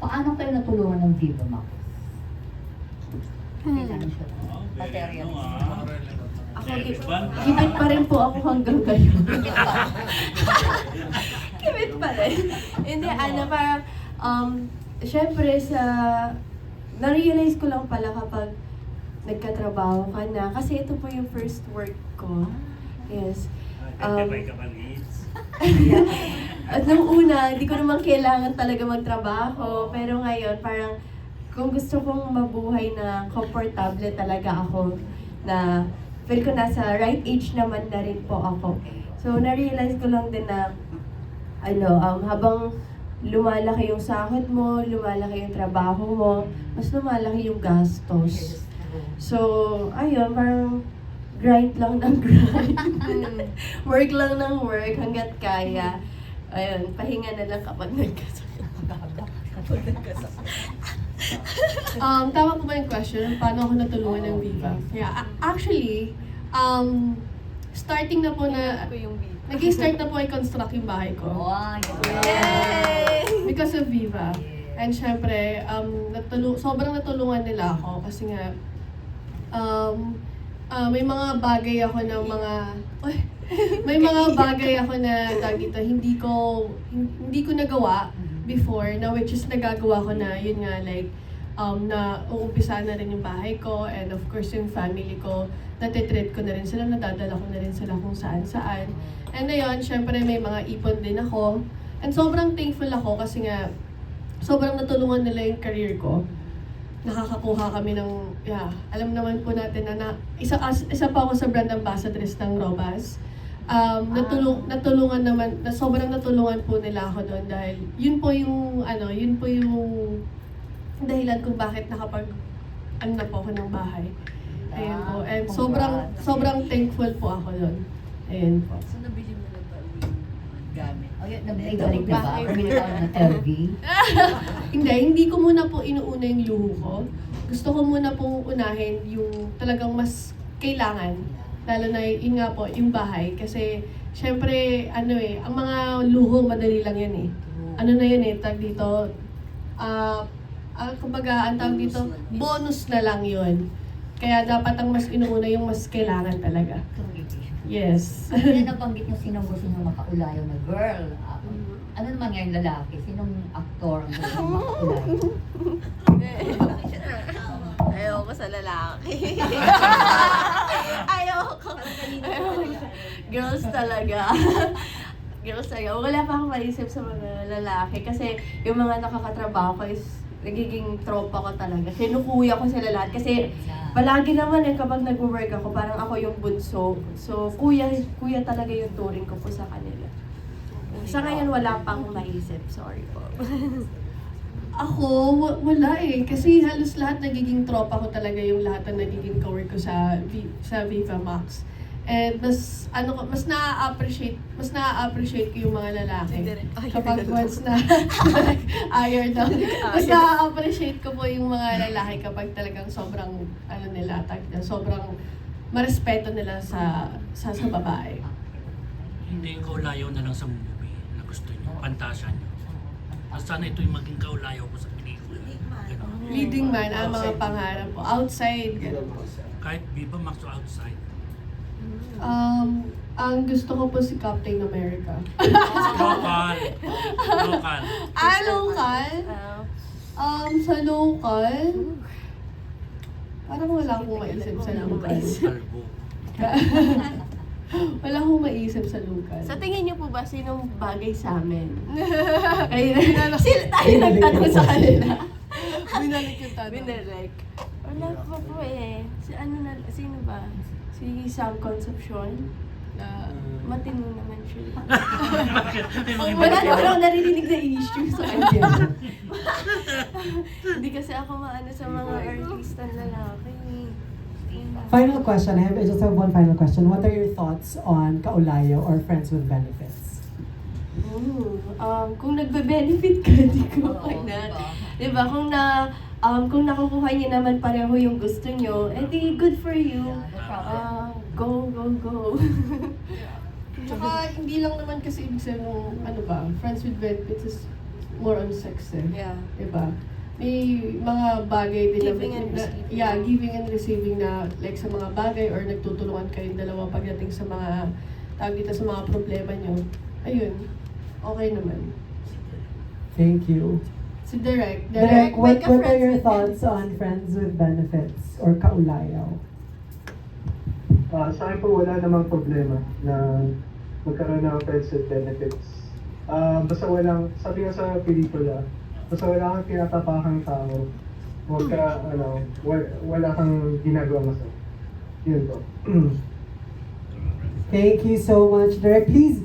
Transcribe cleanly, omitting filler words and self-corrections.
paano kayo natulungan ng Viva Max? Financial. Material. Ako, gimit pa rin po ako hanggang ngayon. Gimit pa rin. Hindi, parang, syempre na-realize ko lang pala kapag nagkatrabaho ka na, kasi ito po yung first work ko. Yes. At nung una, hindi ko naman kailangan talaga magtrabaho, pero ngayon, parang, kung gusto kong mabuhay na komportable talaga ako, na feel ko nasa right age naman na rin po ako. So, na-realize ko lang din na, habang lumalaki yung sahod mo, lumalaki yung trabaho mo, mas lumalaki yung gastos. So, ayun, parang grind lang ng grind. Work lang ng work hanggat kaya. Ayun, pahinga na lang kapag nagkasakit. Tama po ba yung question? Paano ako natulungan ng Viva? Yeah, actually, starting na po na, nag-start na po ay construct yung bahay ko. Wow, Yay! Because of Viva. And syempre, sobrang natulungan nila ako kasi nga, may mga bagay ako ng mga, may mga bagay ako na dito, hindi ko nagawa before, na which is nagagawa ko na, yun nga, like, na uumpisa na rin yung bahay ko, and of course yung family ko, natitreat ko na rin sila, nadadala ko na rin sila kung saan-saan. And ayun, syempre may mga ipon din ako. And sobrang thankful ako kasi nga, sobrang natulungan nila yung career ko. Nakakakuha kami ng, alam naman po natin na, isa pa ako sa brand ambassadress ng Robas. Natulungan naman, sobrang natulungan po nila ako doon dahil yun po yung dahilan kung bakit na po ako ng bahay. Ayun po. And sobrang thankful po ako doon. Ayun po. So, nabili mo na ba yung gamit? Nagbalik na ba? Bumili ka ng LV? Hindi ko muna po inuuna yung luho ko. Gusto ko muna pong unahin yung talagang mas kailangan. Lalo na yun nga po, yung bahay. Kasi, syempre, ang mga luho, madali lang yan eh. Ano na yun tag dito, kumbaga, ang tawag dito, bonus na lang yun. Kaya dapat ang mas inuuna yung mas kailangan talaga. Yes. Hindi nabanggit nyo sinong gusto nyo makaulayo na girl. Ano naman ngayon lalaki? Sinong aktor ang gusto nyo makaulayo? Ayoko sa lalaki. Ayoko. Girls talaga. Girls talaga. Wala pa akong maisip sa mga lalaki kasi yung mga nakakatrabaho ko is nagiging tropa ko talaga. Kinukuya ko sila lahat kasi palagi naman kapag nag-work ako, parang ako yung bunso. So, kuya talaga yung turing ko po sa kanila. Sa ngayon, wala pa akong maisip. Sorry po. Ako, wala kasi halos lahat nagiging tropa ko talaga yung lahat ng nagiging cowork ko sa Viva Max. And mas na-appreciate ko yung mga lalaki. Kapag once na ayaw daw. Mas na-appreciate ko po yung mga lalaki kapag talagang sobrang sobrang marespeto nila sa babae. Hindi yung kaulayo na lang sa movie na gusto nyo, pantasya nyo. Sana ito yung maging kaulayo ko sa pelikula. Ganun. Leading man ang mga pangarap po. Outside, ganun po. Kahit Viva Max o outside. Ang gusto ko po si Captain America. Local. Local. Local? Sa local, parang wala akong maisip sa local. Talbo. Wala akong maisip sa local. Sa tingin niyo po ba, sinong bagay sa amin? Sino tayo nagtanong sa kanila? Binalik yung tanong. Binalik. Wala pa po sino ba? Si Sam Concepcion? Matino naman siya. Wala naman ako naririnig na issue sa kanya. Hindi kasi ako maano sa mga artista lalaki. Final question. I just have one final question. What are your thoughts on kaulayo or friends with benefits? Kung nagbe-benefit ka, di ko okay na. Diba? Kung nakukuha niyo naman pareho yung gusto niyo, edi good for you. Go. Tsaka hindi lang naman kasi ibig sabihin ng friends with benefits is more on sex eh. Yeah. Diba? May mga bagay din Giving and receiving. yeah, giving and receiving na like sa mga bagay or nagtutulungan kayong dalawa pagdating sa mga tawag dito sa mga problema nyo. Ayun, okay naman. Thank you. Si Direk, Direk, what make a are friends your with thoughts on friends with benefits or kaulayaw? Sa akin po wala namang problema na magkaroon ng friends with benefits. Basta walang, sabi nga sa pelikula, basta wala kang tinatapakang tao, huwag ka, wala kang ginagawa masama. Yun po. Thank you so much, Derek. Please